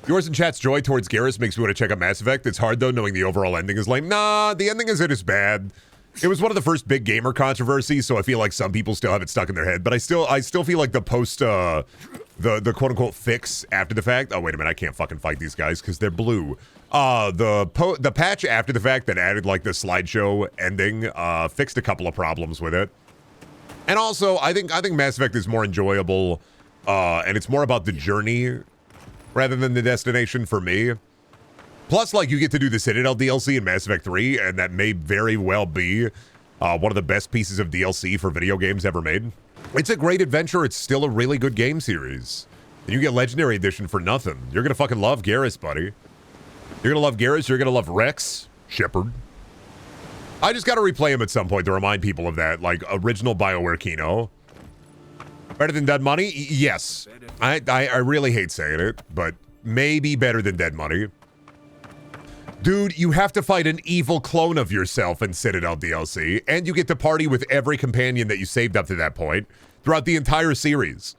Yours in chat's joy towards Garrus makes me want to check out Mass Effect. It's hard though, knowing the overall ending is lame. Nah, the ending isn't as bad. It was one of the first big gamer controversies, so I feel like some people still have it stuck in their head. But I still feel like the post, the quote unquote fix after the fact. Oh wait a minute, I can't fucking fight these guys because they're blue. The patch after the fact that added like the slideshow ending fixed a couple of problems with it. And also, I think Mass Effect is more enjoyable, and it's more about the journey rather than the destination for me. Plus, like, you get to do the Citadel DLC in Mass Effect 3, and that may very well be one of the best pieces of DLC for video games ever made. It's a great adventure. It's still a really good game series. And you get Legendary Edition for nothing. You're gonna fucking love Garrus, buddy. You're gonna love Garrus. You're gonna love Rex. Shepard. I just gotta replay him at some point to remind people of that, like, original BioWare Kino. Better than Dead Money? Yes. I really hate saying it, but maybe better than Dead Money. Dude, you have to fight an evil clone of yourself in Citadel DLC, and you get to party with every companion that you saved up to that point throughout the entire series.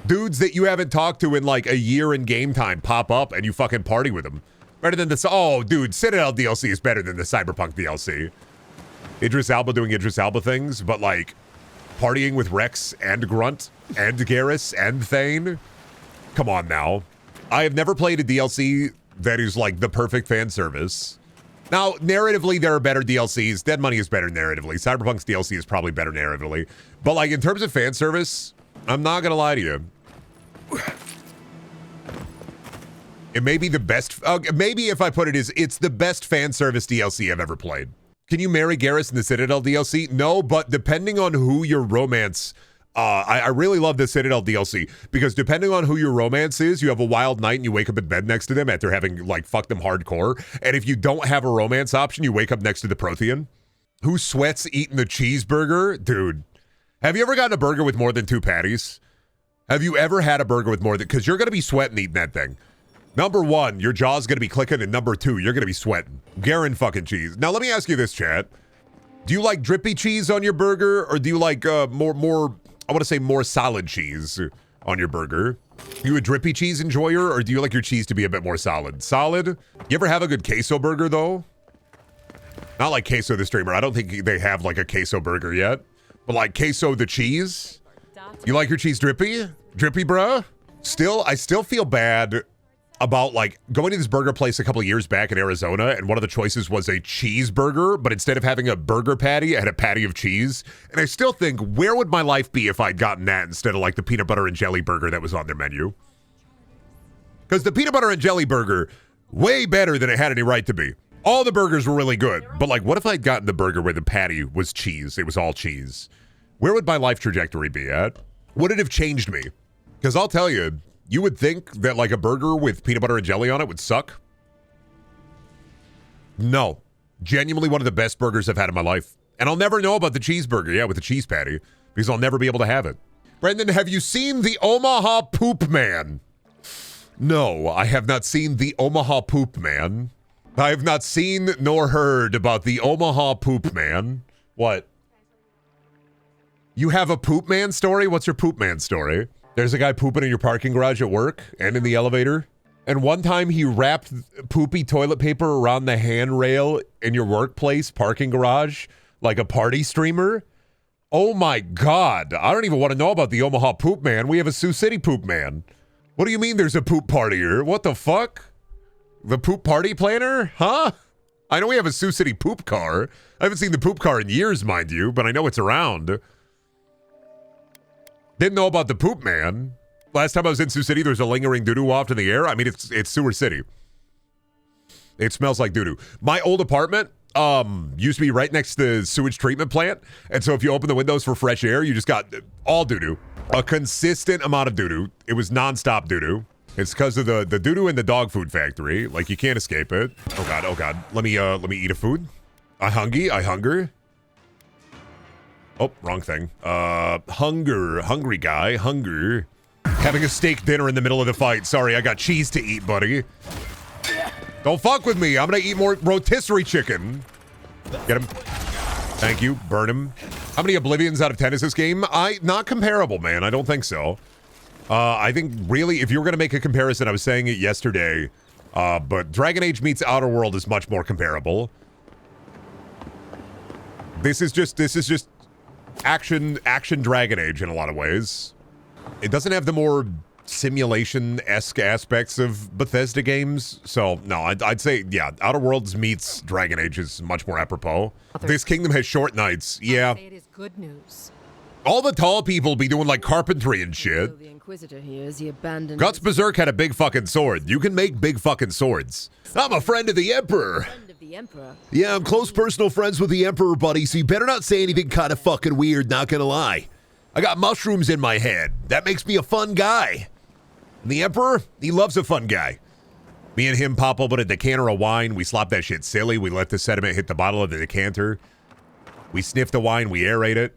Dudes that you haven't talked to in like a year in game time pop up and you fucking party with them. Better than this. Oh, dude, Citadel DLC is better than the Cyberpunk DLC. Idris Elba doing Idris Elba things, but like partying with Rex and Grunt and Garrus and Thane. Come on now. I have never played a DLC that is like the perfect fan service. Now, narratively, there are better DLCs. Dead Money is better narratively. Cyberpunk's DLC is probably better narratively. But like in terms of fan service, I'm not gonna lie to you. It may be the best. Maybe if I put it as, it's the best fan service DLC I've ever played. Can you marry Garrus in the Citadel DLC? No, but depending on who your romance, I really love the Citadel DLC because depending on who your romance is, you have a wild night and you wake up in bed next to them after having like fucked them hardcore. And if you don't have a romance option, you wake up next to the Prothean who sweats eating the cheeseburger. Dude, have you ever gotten a burger with more than 2 patties? Have you ever had a burger with more than, because you're going to be sweating eating that thing. Number 1, your jaw's going to be clicking, and number 2, you're going to be sweating. Garen fucking cheese. Now, let me ask you this, chat. Do you like drippy cheese on your burger, or do you like more, I want to say more solid cheese on your burger? Are you a drippy cheese enjoyer, or do you like your cheese to be a bit more solid? Solid? You ever have a good queso burger, though? Not like Queso the Streamer. I don't think they have, like, a queso burger yet. But, like, queso the cheese? You like your cheese drippy? Drippy, bruh? I still feel bad about like going to this burger place a couple of years back in Arizona, and one of the choices was a cheeseburger, but instead of having a burger patty, I had a patty of cheese. And I still think, where would my life be if I'd gotten that instead of like the peanut butter and jelly burger that was on their menu? Because the peanut butter and jelly burger, way better than it had any right to be. All the burgers were really good, but like, what if I'd gotten the burger where the patty was cheese? It was all cheese. Where would my life trajectory be at? Would it have changed me? Because I'll tell you, you would think that like a burger with peanut butter and jelly on it would suck. No. Genuinely one of the best burgers I've had in my life. And I'll never know about the cheeseburger, yeah, with the cheese patty, because I'll never be able to have it. Brendan, have you seen the Omaha Poop Man? No, I have not seen the Omaha Poop Man. I have not seen nor heard about the Omaha Poop Man. What? You have a Poop Man story? What's your Poop Man story? There's a guy pooping in your parking garage at work and in the elevator. And one time he wrapped poopy toilet paper around the handrail in your workplace parking garage like a party streamer. Oh my God. I don't even want to know about the Omaha Poop Man. We have a Sioux City Poop Man. What do you mean there's a poop partier? What the fuck? The poop party planner? Huh? I know we have a Sioux City poop car. I haven't seen the poop car in years, mind you, but I know it's around. Didn't know about the Poop Man. Last time I was in Sioux City, there's a lingering doo-doo waft in the air. I mean, it's Sewer City. It smells like doo-doo. My old apartment used to be right next to the sewage treatment plant. And so if you open the windows for fresh air, you just got all doo-doo. A consistent amount of doo-doo. It was nonstop doo-doo. It's because of the doo-doo in the dog food factory. Like, you can't escape it. Oh, God. Oh, God. Let me eat a food. I hunger. Oh, wrong thing. Hungry guy. Hunger. Having a steak dinner in the middle of the fight. Sorry, I got cheese to eat, buddy. Don't fuck with me. I'm gonna eat more rotisserie chicken. Get him. Thank you. Burn him. How many oblivions out of 10 is this game? Not comparable, man. I don't think so. I think really, if you were going to make a comparison, I was saying it yesterday, but Dragon Age meets Outer World is much more comparable. This is just action Dragon Age in a lot of ways. It doesn't have the more simulation-esque aspects of Bethesda games, so no, I'd say, yeah, Outer Worlds meets Dragon Age is much more apropos. This kingdom has short nights, yeah. It is good news. All the tall people be doing like carpentry and shit. The Inquisitor hears he abandoned Guts Berserk had a big fucking sword. You can make big fucking swords. I'm a friend of the Emperor. friend of the Emperor. Yeah, I'm close personal friends with the Emperor, buddy, so you better not say anything kind of fucking weird, not gonna lie. I got mushrooms in my head. That makes me a fun guy. And the Emperor, he loves a fun guy. Me and him pop open a decanter of wine. We slop that shit silly. We let the sediment hit the bottle of the decanter. We sniff the wine. We aerate it.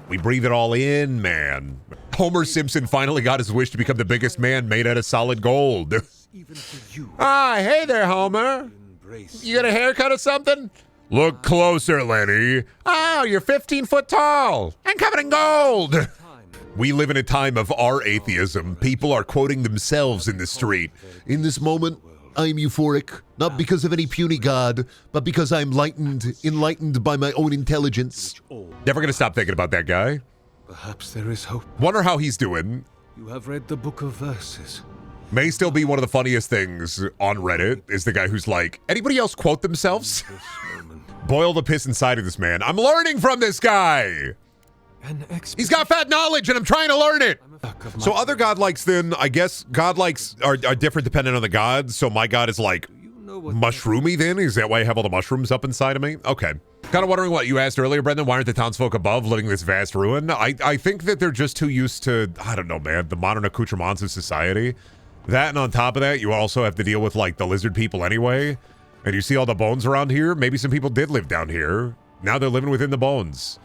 We breathe it all in, man. Homer Simpson finally got his wish to become the biggest man made out of solid gold. Even for you. Ah, hey there, Homer. You got a haircut or something? Look closer, Lenny. Oh, you're 15 foot tall and covered in gold. We live in a time of our atheism. People are quoting themselves in the street. In this moment, I'm euphoric, not because of any puny god, but because I'm enlightened by my own intelligence. Never gonna stop thinking about that guy. Perhaps there is hope. Wonder how he's doing. You have read the book of verses. May still be one of the funniest things on Reddit is the guy who's like, anybody else quote themselves? Boil the piss inside of this man. I'm learning from this guy. He's got fat knowledge and I'm trying to learn it. So other godlikes then, I guess godlikes are different depending on the god. So my god is like mushroomy then? Is that why I have all the mushrooms up inside of me? Okay. Kind of wondering what you asked earlier, Brendan. Why aren't the townsfolk above living in this vast ruin? I think that they're just too used to, I don't know, man, the modern accoutrements of society. That and on top of that, you also have to deal with like the lizard people anyway. And you see all the bones around here? Maybe some people did live down here. Now they're living within the bones.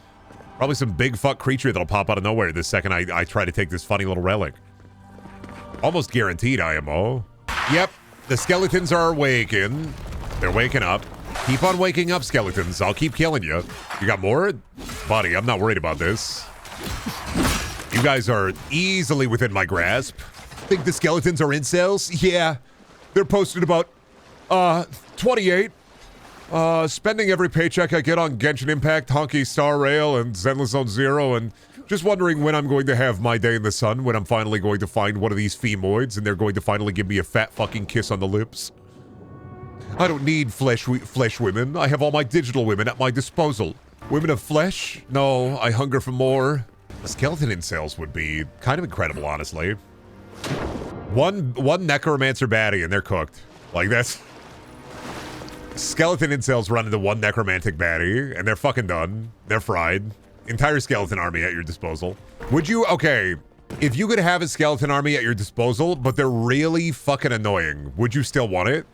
Probably some big fuck creature that'll pop out of nowhere the second I try to take this funny little relic. Almost guaranteed IMO. Yep, the skeletons are waking. They're waking up. Keep on waking up, skeletons. I'll keep killing you. You got more? Buddy, I'm not worried about this. You guys are easily within my grasp. Think the skeletons are incels? Yeah. They're posted about 28. Spending every paycheck I get on Genshin Impact, Honky Star Rail, and Zenless Zone Zero, and just wondering when I'm going to have my day in the sun, when I'm finally going to find one of these femoids, and they're going to finally give me a fat fucking kiss on the lips. I don't need flesh women. I have all my digital women at my disposal. Women of flesh? No, I hunger for more. The skeleton incels would be kind of incredible, honestly. One necromancer baddie, and they're cooked. Like, that's... Skeleton incels run into one necromantic baddie, and they're fucking done. They're fried. Entire skeleton army at your disposal. Would you, okay, if you could have a skeleton army at your disposal, but they're really fucking annoying, would you still want it?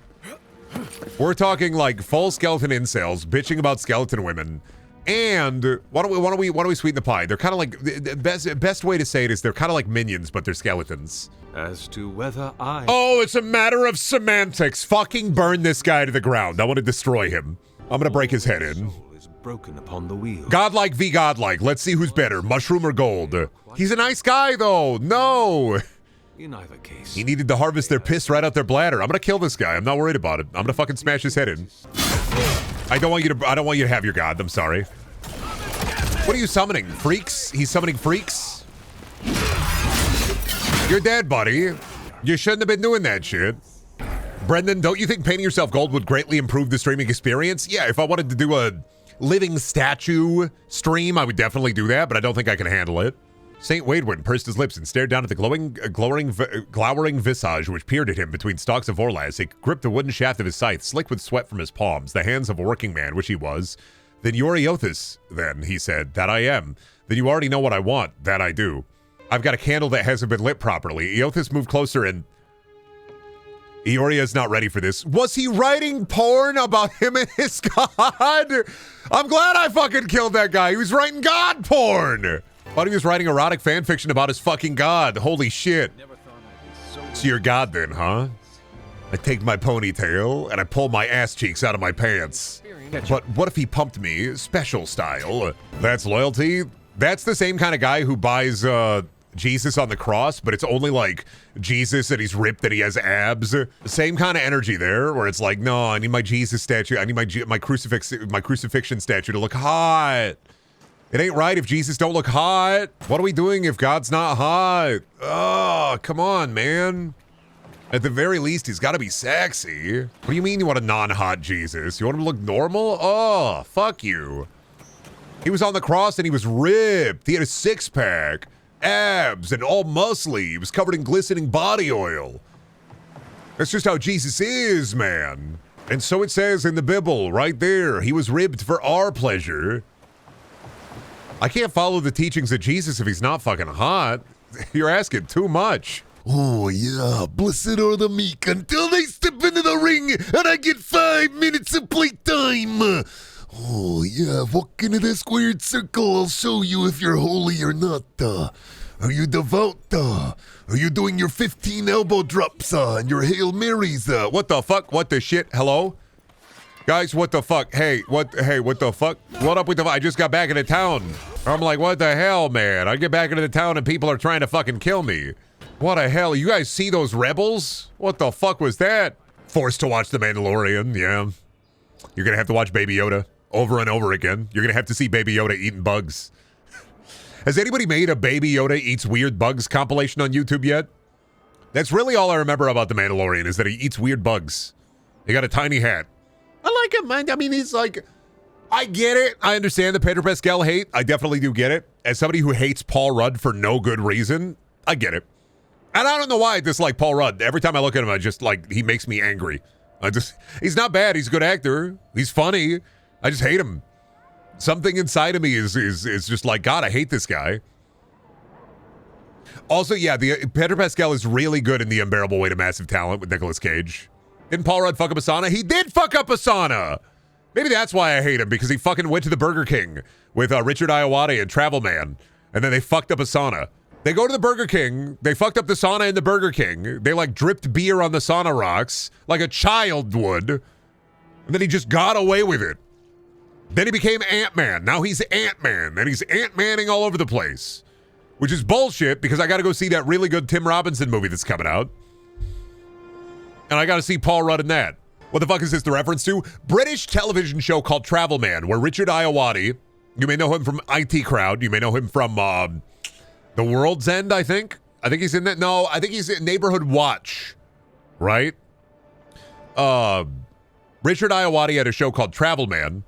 We're talking like full skeleton incels bitching about skeleton women, and why don't we sweeten the pie? They're kind of like, the best way to say it is they're kind of like minions, but they're skeletons. As to whether I... Oh, it's a matter of semantics. Fucking burn this guy to the ground. I want to destroy him. I'm gonna break his head in. Is broken upon the wheel. Godlike v Godlike. Let's see who's better, mushroom or gold. He's a nice guy, though. No. In either case, he needed to harvest their piss right out their bladder. I'm gonna kill this guy. I'm not worried about it. I'm gonna fucking smash his head in. I don't want you to have your god. I'm sorry. What are you summoning? Freaks? He's summoning freaks? You're dead, buddy. You shouldn't have been doing that shit. Brendan, don't you think painting yourself gold would greatly improve the streaming experience? Yeah, if I wanted to do a living statue stream, I would definitely do that, but I don't think I can handle it. St. Waidwin pursed his lips and stared down at the glowering visage which peered at him between stalks of Orlas. He gripped the wooden shaft of his scythe, slick with sweat from his palms, the hands of a working man, which he was. Then you're Eothas, then, he said. That I am. Then you already know what I want. That I do. I've got a candle that hasn't been lit properly. Eothas moved closer and... Eoria's not ready for this. Was he writing porn about him and his god? I'm glad I fucking killed that guy. He was writing god porn. Thought he was writing erotic fan fiction about his fucking god. Holy shit. So you're god then, huh? I take my ponytail and I pull my ass cheeks out of my pants. But what if he pumped me special style? That's loyalty. That's the same kind of guy who buys Jesus on the cross, but it's only like Jesus and he's ripped and he has abs. Same kind of energy there, where it's like, no, I need my Jesus statue. I need my crucifixion statue to look hot. It ain't right if Jesus don't look hot. What are we doing if God's not hot? Oh, come on, man. At the very least, he's got to be sexy. What do you mean you want a non-hot Jesus? You want him to look normal? Oh, fuck you. He was on the cross and he was ripped. He had a six-pack, abs, and all muscly. He was covered in glistening body oil. That's just how Jesus is, man. And so it says in the Bible, right there. He was ribbed for our pleasure. I can't follow the teachings of Jesus if he's not fucking hot. You're asking too much. Oh, yeah, blessed are the meek until they step into the ring and I get 5 minutes of playtime. Oh, yeah, walk into this squared circle. I'll show you if you're holy or not. Are you devout? Are you doing your 15 elbow drops and your Hail Marys? What the fuck? What the shit? Hello? Guys, what the fuck? Hey, what the fuck? What up with the... I just got back into town. I'm like, what the hell, man? I get back into the town and people are trying to fucking kill me. What the hell? You guys see those rebels? What the fuck was that? Forced to watch The Mandalorian, yeah. You're gonna have to watch Baby Yoda over and over again. You're gonna have to see Baby Yoda eating bugs. Has anybody made a Baby Yoda eats weird bugs compilation on YouTube yet? That's really all I remember about The Mandalorian is that he eats weird bugs. He got a tiny hat. I like him. I mean, he's like... I get it. I understand the Pedro Pascal hate. I definitely do get it. As somebody who hates Paul Rudd for no good reason, I get it. And I don't know why I dislike Paul Rudd. Every time I look at him, I just like, he makes me angry. He's not bad. He's a good actor. He's funny. I just hate him. Something inside of me is just like, God, I hate this guy. Also, yeah, the Pedro Pascal is really good in The Unbearable Weight of Massive Talent with Nicolas Cage. Didn't Paul Rudd fuck up Asana? He did fuck up Asana. Maybe that's why I hate him, because he fucking went to the Burger King with Richard Iowati and Travel Man, and then they fucked up Asana. They go to the Burger King, they fucked up the sauna in the Burger King, they like dripped beer on the sauna rocks, like a child would, and then he just got away with it. Then he became Ant-Man. Now he's Ant-Man, and he's Ant-Manning all over the place, which is bullshit, because I gotta go see that really good Tim Robinson movie that's coming out. And I gotta see Paul Rudd in that. What the fuck is this the reference to? British television show called Travel Man, where Richard Iowati, you may know him from IT Crowd, you may know him from The World's End, I think. I think he's in that. No, I think he's in Neighborhood Watch, right? Richard Iowati had a show called Travel Man,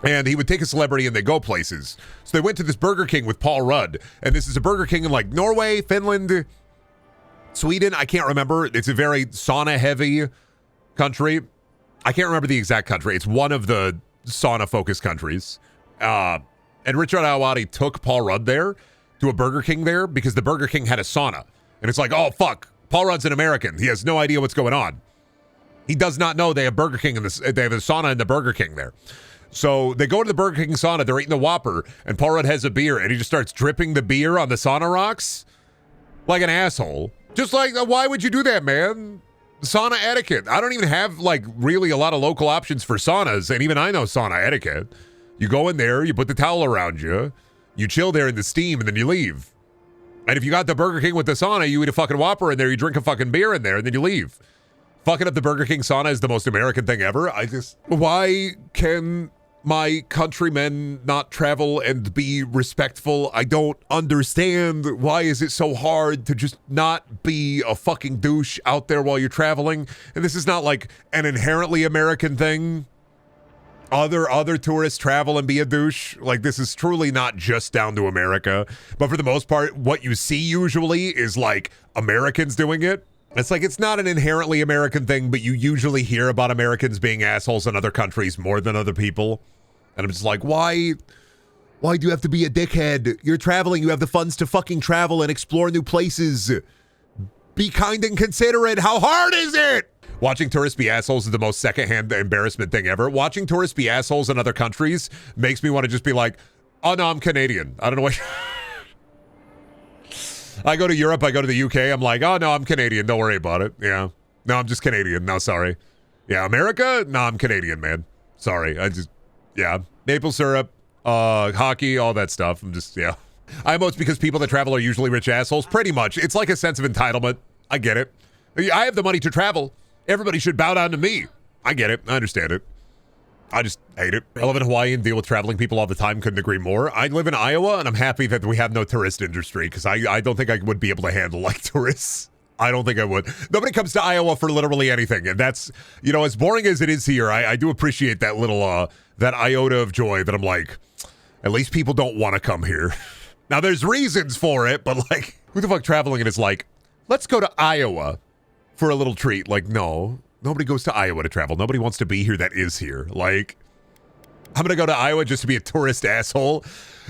and he would take a celebrity and they go places. So they went to this Burger King with Paul Rudd, and this is a Burger King in like Norway, Finland, Sweden. I can't remember. It's a very sauna-heavy country. I can't remember the exact country. It's one of the sauna-focused countries. And Richard Iowati took Paul Rudd there to a Burger King there because the Burger King had a sauna. And it's like, oh, fuck. Paul Rudd's an American. He has no idea what's going on. He does not know they have Burger King they have a sauna in the Burger King there. So they go to the Burger King sauna. They're eating the Whopper, and Paul Rudd has a beer, and he just starts dripping the beer on the sauna rocks like an asshole. Just like, why would you do that, man? Sauna etiquette. I don't even have, like, really a lot of local options for saunas, and even I know sauna etiquette. You go in there, you put the towel around you, you chill there in the steam, and then you leave. And if you got the Burger King with the sauna, you eat a fucking Whopper in there, you drink a fucking beer in there, and then you leave. Fucking up the Burger King sauna is the most American thing ever. Why can my countrymen not travel and be respectful? I don't understand. Why is it so hard to just not be a fucking douche out there while you're traveling? And this is not like an inherently American thing. Other tourists travel and be a douche. Like, this is truly not just down to America. But for the most part, what you see usually is like Americans doing it. It's like, it's not an inherently American thing, but you usually hear about Americans being assholes in other countries more than other people. And I'm just like, why do you have to be a dickhead? You're traveling. You have the funds to fucking travel and explore new places. Be kind and considerate. How hard is it? Watching tourists be assholes is the most secondhand embarrassment thing ever. Watching tourists be assholes in other countries makes me want to just be like, oh, no, I'm Canadian. I don't know what... I go to Europe, I go to the UK, I'm like, oh, no, I'm Canadian. Don't worry about it. Yeah. No, I'm just Canadian. No, sorry. Yeah, America? No, I'm Canadian, man. Sorry. Yeah. Maple syrup, hockey, all that stuff. I'm just, yeah. IMO, it's because people that travel are usually rich assholes. Pretty much. It's like a sense of entitlement. I get it. I have the money to travel. Everybody should bow down to me. I get it. I understand it. I just hate it. I live in Hawaii and deal with traveling people all the time. Couldn't agree more. I live in Iowa, and I'm happy that we have no tourist industry, because I don't think I would be able to handle, like, tourists. I don't think I would. Nobody comes to Iowa for literally anything, and that's, you know, as boring as it is here, I do appreciate that little, that iota of joy that I'm like, at least people don't want to come here. Now, there's reasons for it, but, like, who the fuck traveling and is like, let's go to Iowa for a little treat? Like, no. Nobody goes to Iowa to travel. Nobody wants to be here that is here. Like, I'm going to go to Iowa just to be a tourist asshole.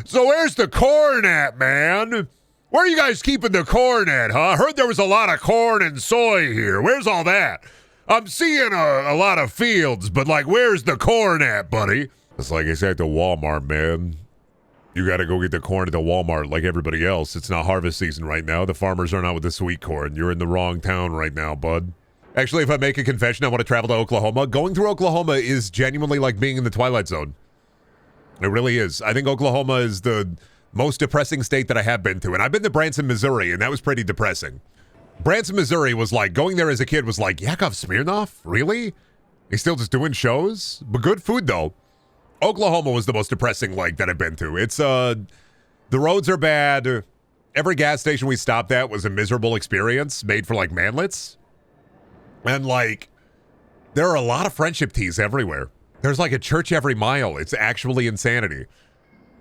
So where's the corn at, man? Where are you guys keeping the corn at, huh? I heard there was a lot of corn and soy here. Where's all that? I'm seeing a lot of fields, but, like, where's the corn at, buddy? It's like it's at the Walmart, man. You got to go get the corn at the Walmart like everybody else. It's not harvest season right now. The farmers are not with the sweet corn. You're in the wrong town right now, bud. Actually, if I make a confession, I want to travel to Oklahoma. Going through Oklahoma is genuinely like being in the Twilight Zone. It really is. I think Oklahoma is the most depressing state that I have been to. And I've been to Branson, Missouri, and that was pretty depressing. Branson, Missouri was like, going there as a kid was like, Yakov Smirnoff? Really? He's still just doing shows? But good food, though. Oklahoma was the most depressing, like, that I've been to. It's, the roads are bad. Every gas station we stopped at was a miserable experience made for, like, manlets. And, like, there are a lot of friendship teas everywhere. There's, like, a church every mile. It's actually insanity.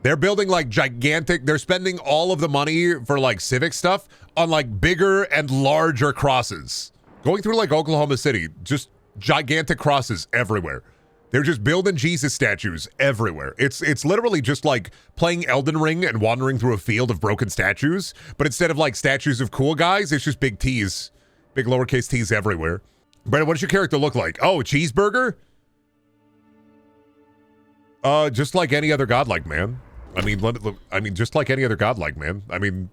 They're building, like, gigantic... They're spending all of the money for, like, civic stuff on, like, bigger and larger crosses. Going through, like, Oklahoma City, just gigantic crosses everywhere. They're just building Jesus statues everywhere. It's literally just, like, playing Elden Ring and wandering through a field of broken statues. But instead of, like, statues of cool guys, it's just big T's. Big lowercase T's everywhere. Brandon, what does your character look like? Oh, a cheeseburger? Just like any other godlike, man. I mean, just like any other godlike, man. I mean,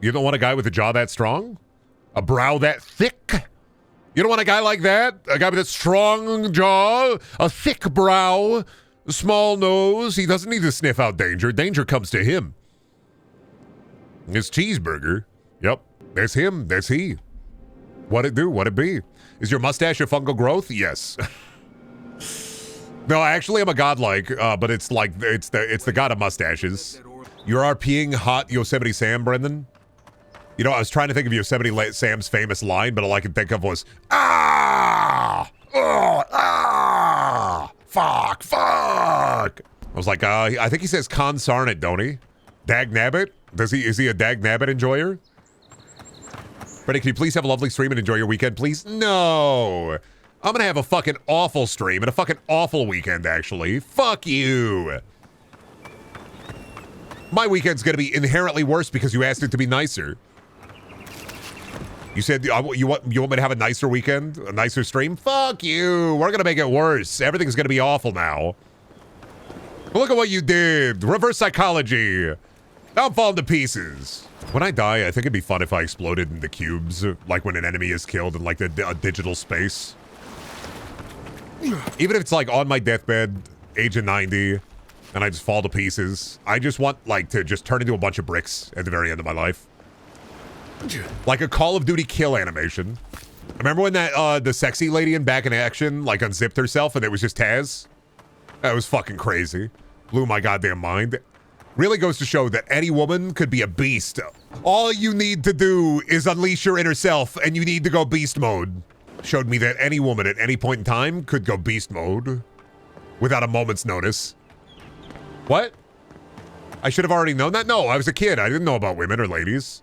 you don't want a guy with a jaw that strong? A brow that thick? You don't want a guy like that? A guy with a strong jaw? A thick brow? A small nose? He doesn't need to sniff out danger. Danger comes to him. His cheeseburger. Yep. That's him. That's he. What it do? What it be? Is your mustache a fungal growth? Yes. No, actually, I'm a godlike, but it's like it's the god of mustaches. You're RPing hot Yosemite Sam, Brendan. You know, I was trying to think of Yosemite Sam's famous line, but all I could think of was ah, oh, ah, fuck. I was like, I think he says consarn it, don't he? Dag nabbit? Is he a dag nabbit enjoyer? Freddie, can you please have a lovely stream and enjoy your weekend, please? No. I'm gonna have a fucking awful stream and a fucking awful weekend, actually. Fuck you. My weekend's gonna be inherently worse because you asked it to be nicer. You said you want me to have a nicer weekend? A nicer stream? Fuck you. We're gonna make it worse. Everything's gonna be awful now. Look at what you did. Reverse psychology. Now I'm falling to pieces. When I die, I think it'd be fun if I exploded into cubes, like when an enemy is killed in like a digital space. Even if it's like on my deathbed, age of 90, and I just fall to pieces. I just want like to just turn into a bunch of bricks at the very end of my life. Like a Call of Duty kill animation. Remember when that the sexy lady in Back in Action like unzipped herself and it was just Taz? That was fucking crazy. Blew my goddamn mind. Really goes to show that any woman could be a beast. All you need to do is unleash your inner self and you need to go beast mode. Showed me that any woman at any point in time could go beast mode without a moment's notice. What? I should have already known that? No, I was a kid. I didn't know about women or ladies.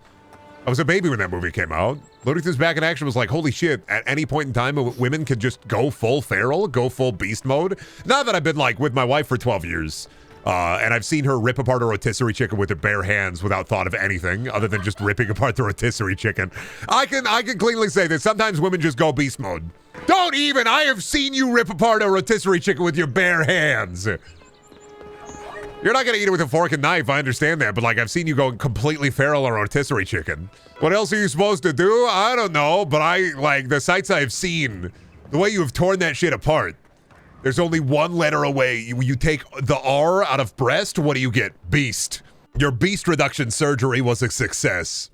I was a baby when that movie came out. Ludwig's Back in Action was like, holy shit, at any point in time, women could just go full feral, go full beast mode. Now that I've been like with my wife for 12 years, and I've seen her rip apart a rotisserie chicken with her bare hands without thought of anything other than just ripping apart the rotisserie chicken. I can cleanly say that sometimes women just go beast mode. Don't even! I have seen you rip apart a rotisserie chicken with your bare hands. You're not gonna eat it with a fork and knife, I understand that, but like I've seen you go completely feral on a rotisserie chicken. What else are you supposed to do? I don't know, but I, like, the sights I've seen, the way you have torn that shit apart. There's only one letter away. You take the R out of breast, what do you get? Beast. Your beast reduction surgery was a success.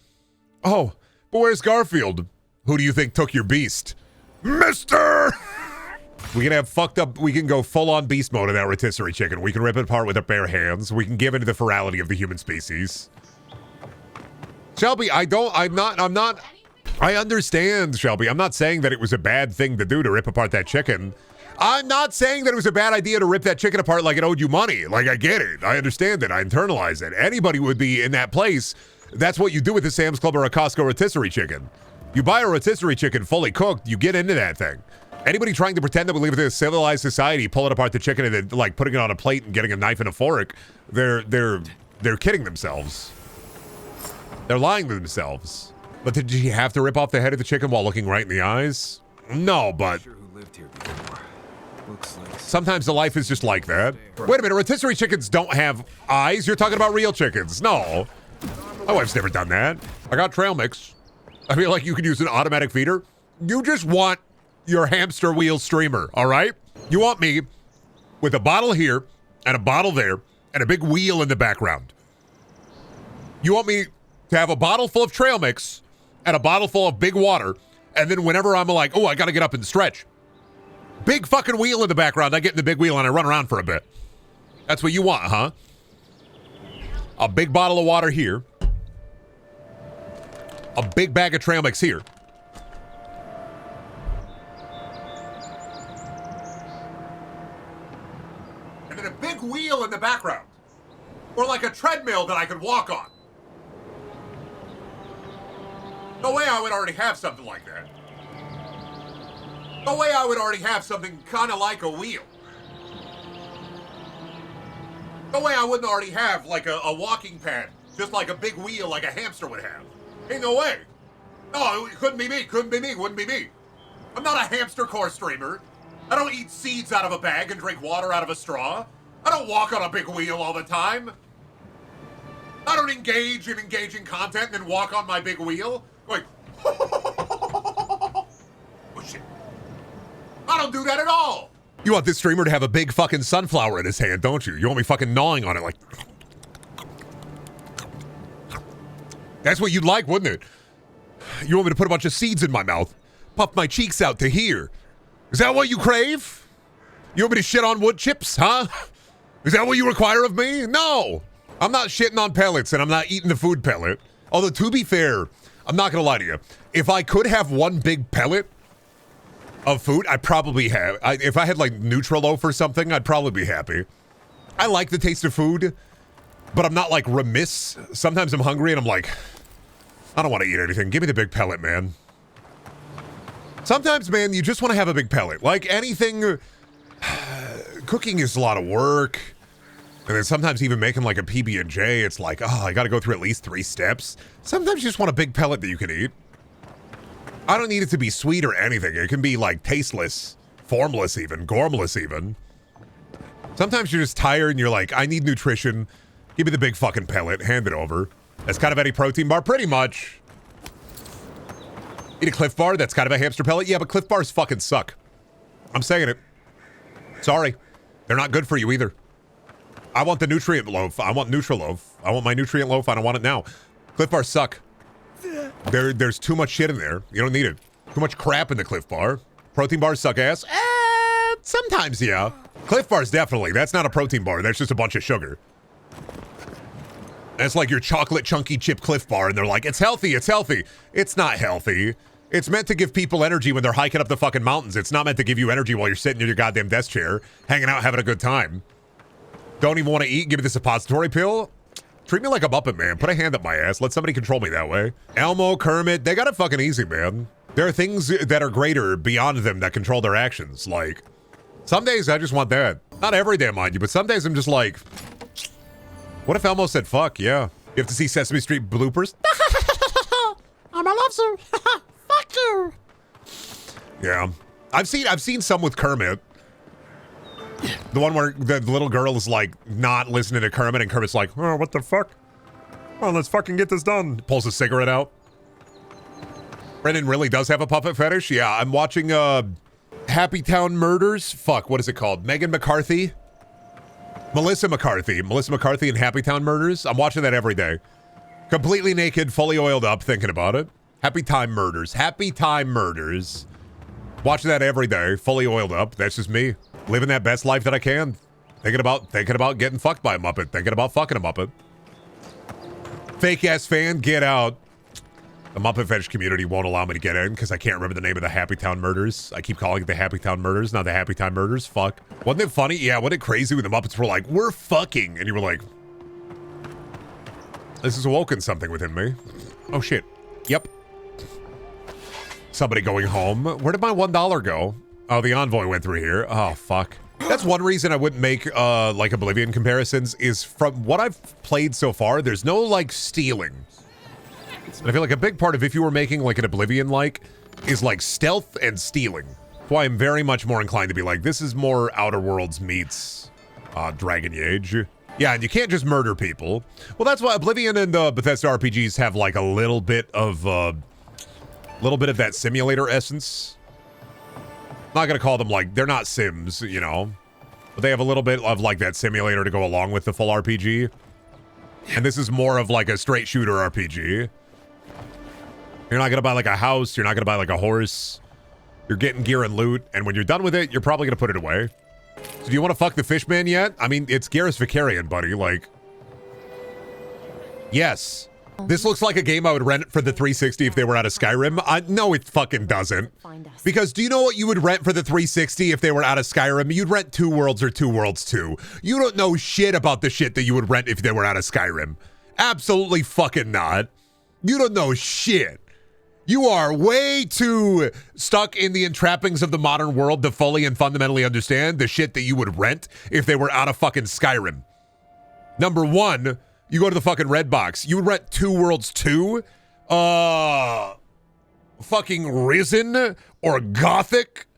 Oh, but where's Garfield? Who do you think took your beast? Mister! We can have fucked up, we can go full-on beast mode in that rotisserie chicken. We can rip it apart with our bare hands. We can give into the ferality of the human species. Shelby, I understand, Shelby. I'm not saying that it was a bad thing to do to rip apart that chicken. I'm not saying that it was a bad idea to rip that chicken apart like it owed you money. Like, I get it. I understand it. I internalize it. Anybody would be in that place. That's what you do with a Sam's Club or a Costco rotisserie chicken. You buy a rotisserie chicken fully cooked, you get into that thing. Anybody trying to pretend that we live in a civilized society, pulling apart the chicken and then, like, putting it on a plate and getting a knife and a fork, they're kidding themselves. They're lying to themselves. But did you have to rip off the head of the chicken while looking right in the eyes? No, but Sure who lived here before. Looks like sometimes the life is just like that. Wait a minute, rotisserie chickens don't have eyes? You're talking about real chickens. No. My wife's never done that. I got trail mix. I feel like you could use an automatic feeder. You just want your hamster wheel streamer, all right? You want me with a bottle here and a bottle there and a big wheel in the background. You want me to have a bottle full of trail mix and a bottle full of big water, and then whenever I'm like, oh, I gotta get up and stretch, big fucking wheel in the background, I get in the big wheel and I run around for a bit. That's what you want, huh? A big bottle of water here. A big bag of trail mix here. And then a big wheel in the background. Or like a treadmill that I could walk on. No way I would already have something like that. No way I would already have something kind of like a wheel. No way I wouldn't already have like a walking pad, just like a big wheel like a hamster would have. Ain't no way. No, it couldn't be me, couldn't be me, wouldn't be me. I'm not a hamster core streamer. I don't eat seeds out of a bag and drink water out of a straw. I don't walk on a big wheel all the time. I don't engage in engaging content and then walk on my big wheel. Like, oh shit. I don't do that at all. You want this streamer to have a big fucking sunflower in his hand, don't you? You want me fucking gnawing on it like... That's what you'd like, wouldn't it? You want me to put a bunch of seeds in my mouth, puff my cheeks out to here. Is that what you crave? You want me to shit on wood chips, huh? Is that what you require of me? No. I'm not shitting on pellets and I'm not eating the food pellet. Although, to be fair, I'm not gonna lie to you. If I could have one big pellet of food, I'd probably have. If I had like Nutriloaf or something, I'd probably be happy. I like the taste of food, but I'm not like remiss. Sometimes I'm hungry and I'm like, I don't want to eat anything. Give me the big pellet, man. Sometimes, man, you just want to have a big pellet. Like anything, cooking is a lot of work. And then sometimes even making like a PB&J, it's like, oh, I got to go through at least 3 steps. Sometimes you just want a big pellet that you can eat. I don't need it to be sweet or anything. It can be like tasteless, formless even, gormless even. Sometimes you're just tired and you're like, I need nutrition. Give me the big fucking pellet. Hand it over. That's kind of any protein bar, pretty much. Eat a Cliff Bar, that's kind of a hamster pellet. Yeah, but Cliff Bars fucking suck. I'm saying it. Sorry. They're not good for you either. I want the nutrient loaf. I want Nutriloaf. I want my nutrient loaf. I don't want it now. Cliff Bars suck. There's too much shit in there. You don't need it. Too much crap in the Cliff Bar. Protein bars suck ass. Sometimes, yeah. Cliff Bars, definitely. That's not a protein bar. That's just a bunch of sugar. That's like your chocolate chunky chip Cliff Bar, and they're like, it's healthy, it's healthy. It's not healthy. It's meant to give people energy when they're hiking up the fucking mountains. It's not meant to give you energy while you're sitting in your goddamn desk chair, hanging out, having a good time. Don't even want to eat? Give me the suppository pill? Treat me like a Muppet, man. Put a hand up my ass. Let somebody control me that way. Elmo, Kermit, they got it fucking easy, man. There are things that are greater beyond them that control their actions. Like, some days I just want that. Not every day, mind you, but some days I'm just like... What if Elmo said fuck? Yeah. You have to see Sesame Street bloopers? I'm a lobster. Fuck you. Yeah. I've seen some with Kermit. The one where the little girl is like not listening to Kermit and Kermit's like, oh, what the fuck? Oh, let's fucking get this done. Pulls a cigarette out. Brendan really does have a puppet fetish? Yeah, I'm watching Happy Town Murders. Fuck, what is it called? Megan McCarthy? Melissa McCarthy and Happy Town Murders. I'm watching that every day. Completely naked, fully oiled up, thinking about it. Happy Time Murders. Watching that every day, fully oiled up. That's just me. Living that best life that I can. Thinking about getting fucked by a Muppet. Thinking about fucking a Muppet. Fake ass fan, get out. The Muppet fetish community won't allow me to get in because I can't remember the name of the Happy Town Murders. I keep calling it the Happy Town Murders, not the Happy Time Murders. Fuck. Wasn't it funny? Yeah, wasn't it crazy when the Muppets were like, we're fucking, and you were like, this has awoken something within me. Oh shit. Yep. Somebody going home. Where did my $1 go? Oh, the envoy went through here. Oh, fuck. That's one reason I wouldn't make, like, Oblivion comparisons, is from what I've played so far, there's no, like, stealing. And I feel like a big part of if you were making, like, an Oblivion-like, is, like, stealth and stealing. That's why I'm very much more inclined to be like, this is more Outer Worlds meets Dragon Age. Yeah, and you can't just murder people. Well, that's why Oblivion and Bethesda RPGs have, like, a little bit of that simulator essence. I'm not gonna call them, like, they're not Sims, you know, but they have a little bit of, like, that simulator to go along with the full RPG. And this is more of, like, a straight shooter RPG. You're not gonna buy, like, a house. You're not gonna buy, like, a horse. You're getting gear and loot, and when you're done with it, you're probably gonna put it away. So do you want to fuck the fishman yet? I mean, it's Garrus Vicarian, buddy, like... Yes. This looks like a game I would rent for the 360 if they were out of Skyrim. No, it fucking doesn't. Because do you know what you would rent for the 360 if they were out of Skyrim? You'd rent Two Worlds or Two Worlds 2. You don't know shit about the shit that you would rent if they were out of Skyrim. Absolutely fucking not. You don't know shit. You are way too stuck in the entrappings of the modern world to fully and fundamentally understand the shit that you would rent if they were out of fucking Skyrim. Number one, you go to the fucking red box. You would rent Two Worlds 2? Fucking Risen? Or Gothic?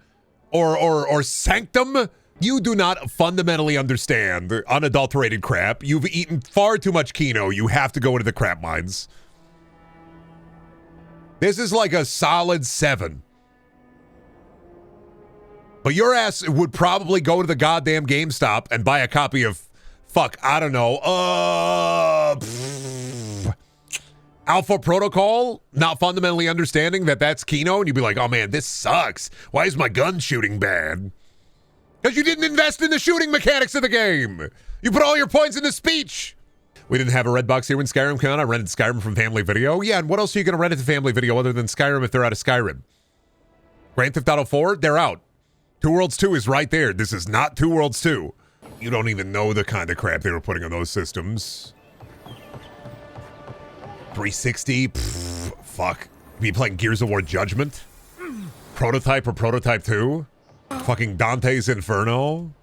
Or Sanctum? You do not fundamentally understand unadulterated crap. You've eaten far too much Kino. You have to go into the crap mines. This is like a solid 7. But your ass would probably go to the goddamn GameStop and buy a copy of, fuck, I don't know, Alpha Protocol, not fundamentally understanding that that's Kino, and you'd be like, oh man, this sucks. Why is my gun shooting bad? Because you didn't invest in the shooting mechanics of the game. You put all your points into speech. We didn't have a red box here when Skyrim came out. I rented Skyrim from Family Video. Yeah, and what else are you going to rent it to Family Video other than Skyrim if they're out of Skyrim? Grand Theft Auto 4, they're out. Two Worlds 2 is right there. This is not Two Worlds 2. You don't even know the kind of crap they were putting on those systems. 360? Pfft, fuck. Be playing Gears of War Judgment? Prototype or Prototype 2? Fucking Dante's Inferno?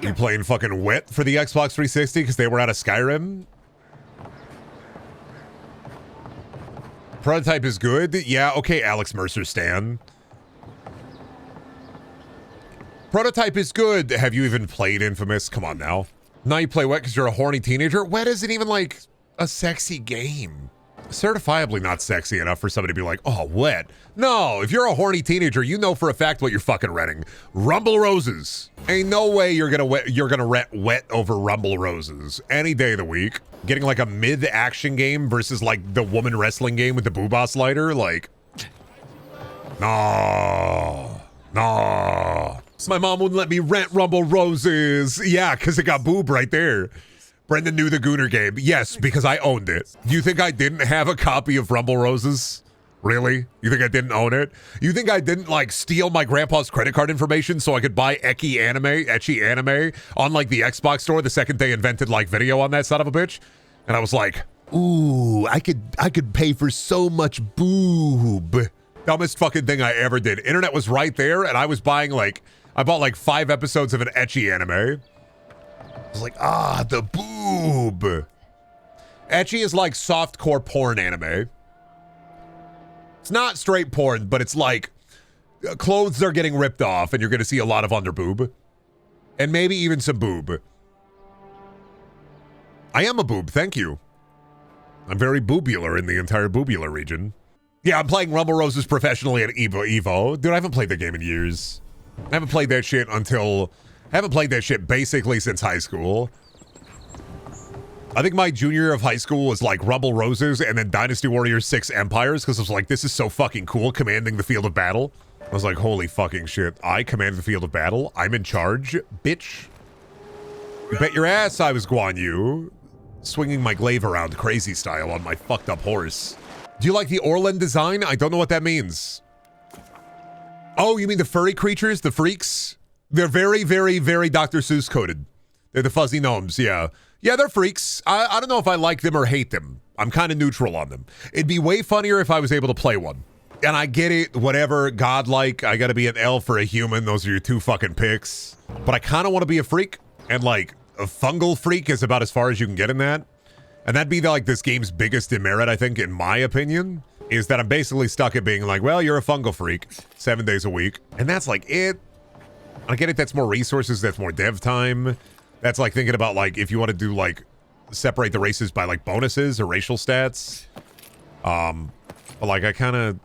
You playing fucking Wit for the Xbox 360 because they were out of Skyrim? Prototype is good? Yeah, okay, Alex Mercer Stan. Prototype is good. Have you even played Infamous? Come on now. Now you play Wet because you're a horny teenager? Wet isn't even like a sexy game. Certifiably not sexy enough for somebody to be like, oh, Wet. No, if you're a horny teenager, you know for a fact what you're fucking renting. Rumble Roses. Ain't no way you're gonna rent Wet over Rumble Roses any day of the week. Getting like a mid-action game versus like the woman wrestling game with the boob-boss lighter, like, no. My mom wouldn't let me rent Rumble Roses. Yeah, because it got boob right there. Brendan knew the Gooner game. Yes, because I owned it. You think I didn't have a copy of Rumble Roses? Really? You think I didn't own it? You think I didn't, like, steal my grandpa's credit card information so I could buy ecchi anime on, like, the Xbox store the second they invented, like, video on that son of a bitch? And I was like, ooh, I could pay for so much boob. Dumbest fucking thing I ever did. Internet was right there, and I was buying, like, I bought, like, 5 episodes of an ecchi anime. I was like, the boob. Ecchi is like softcore porn anime. It's not straight porn, but it's like clothes are getting ripped off and you're going to see a lot of underboob. And maybe even some boob. I am a boob, thank you. I'm very boobular in the entire boobular region. Yeah, I'm playing Rumble Roses professionally at Evo. Dude, I haven't played the game in years. I haven't played that shit until Haven't played that shit basically since high school. I think my junior year of high school was like Rumble Roses and then Dynasty Warriors 6 Empires, because I was like, this is so fucking cool, commanding the field of battle. I was like, holy fucking shit. I command the field of battle. I'm in charge, bitch. You bet your ass I was Guan Yu, swinging my glaive around crazy style on my fucked up horse. Do you like the Orland design? I don't know what that means. Oh, you mean the furry creatures, the freaks? They're very, very, very Dr. Seuss coded. They're the fuzzy gnomes, yeah. Yeah, they're freaks. I don't know if I like them or hate them. I'm kind of neutral on them. It'd be way funnier if I was able to play one. And I get it, whatever, godlike, I gotta be an elf or a human. Those are your two fucking picks. But I kind of want to be a freak. And like, a fungal freak is about as far as you can get in that. And that'd be like this game's biggest demerit, I think, in my opinion, is that I'm basically stuck at being like, well, you're a fungal freak 7 days a week. And that's like it. I get it, that's more resources, that's more dev time. That's like thinking about like if you want to do like separate the races by like bonuses or racial stats. But like I kind of,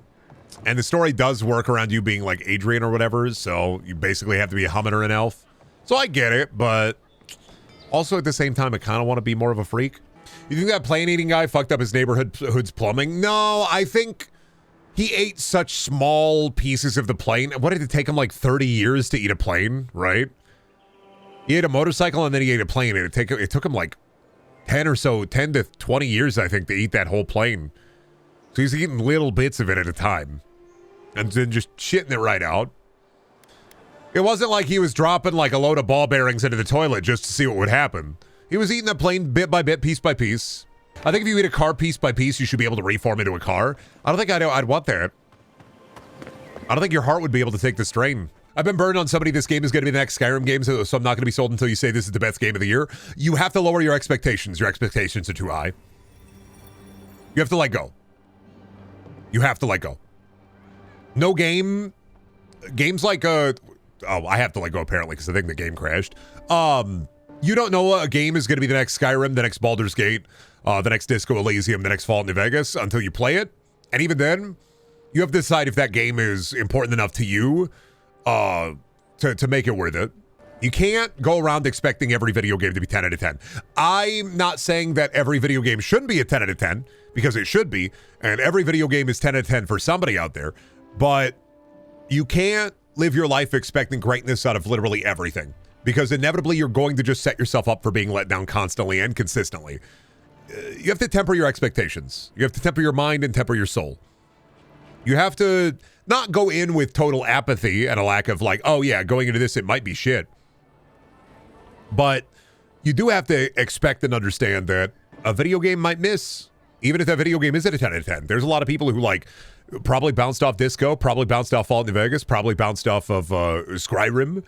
and the story does work around you being like Adrian or whatever, so you basically have to be a human or an elf. So I get it, but also at the same time I kind of want to be more of a freak. You think that plane eating guy fucked up his neighborhood's plumbing? No, I think he ate such small pieces of the plane. What did it take him like 30 years to eat a plane, right? He ate a motorcycle and then he ate a plane, and it took him like 10 to 20 years, I think, to eat that whole plane. So he's eating little bits of it at a time and then just shitting it right out. It wasn't like he was dropping like a load of ball bearings into the toilet just to see what would happen. He was eating that plane bit by bit, piece by piece. I think if you eat a car piece by piece, you should be able to reform into a car. I don't think I'd want that. I don't think your heart would be able to take the strain. I've been burned on somebody, this game is going to be the next Skyrim game, so I'm not going to be sold until you say this is the best game of the year. You have to lower your expectations. Your expectations are too high. You have to let go. You have to let go. No game. Games like, oh, I have to let go apparently because I think the game crashed. You don't know a game is going to be the next Skyrim, the next Baldur's Gate, the next Disco Elysium, the next Fallout New Vegas until you play it. And even then, you have to decide if that game is important enough to you to make it worth it. You can't go around expecting every video game to be 10 out of 10. I'm not saying that every video game shouldn't be a 10 out of 10, because it should be, and every video game is 10 out of 10 for somebody out there, but you can't live your life expecting greatness out of literally everything, because inevitably you're going to just set yourself up for being let down constantly and consistently. You have to temper your expectations. You have to temper your mind and temper your soul. You have to not go in with total apathy and a lack of like, oh yeah, going into this, it might be shit. But you do have to expect and understand that a video game might miss, even if that video game isn't a 10 out of 10. There's a lot of people who like probably bounced off Disco, probably bounced off Fallout New Vegas, probably bounced off of Skyrim,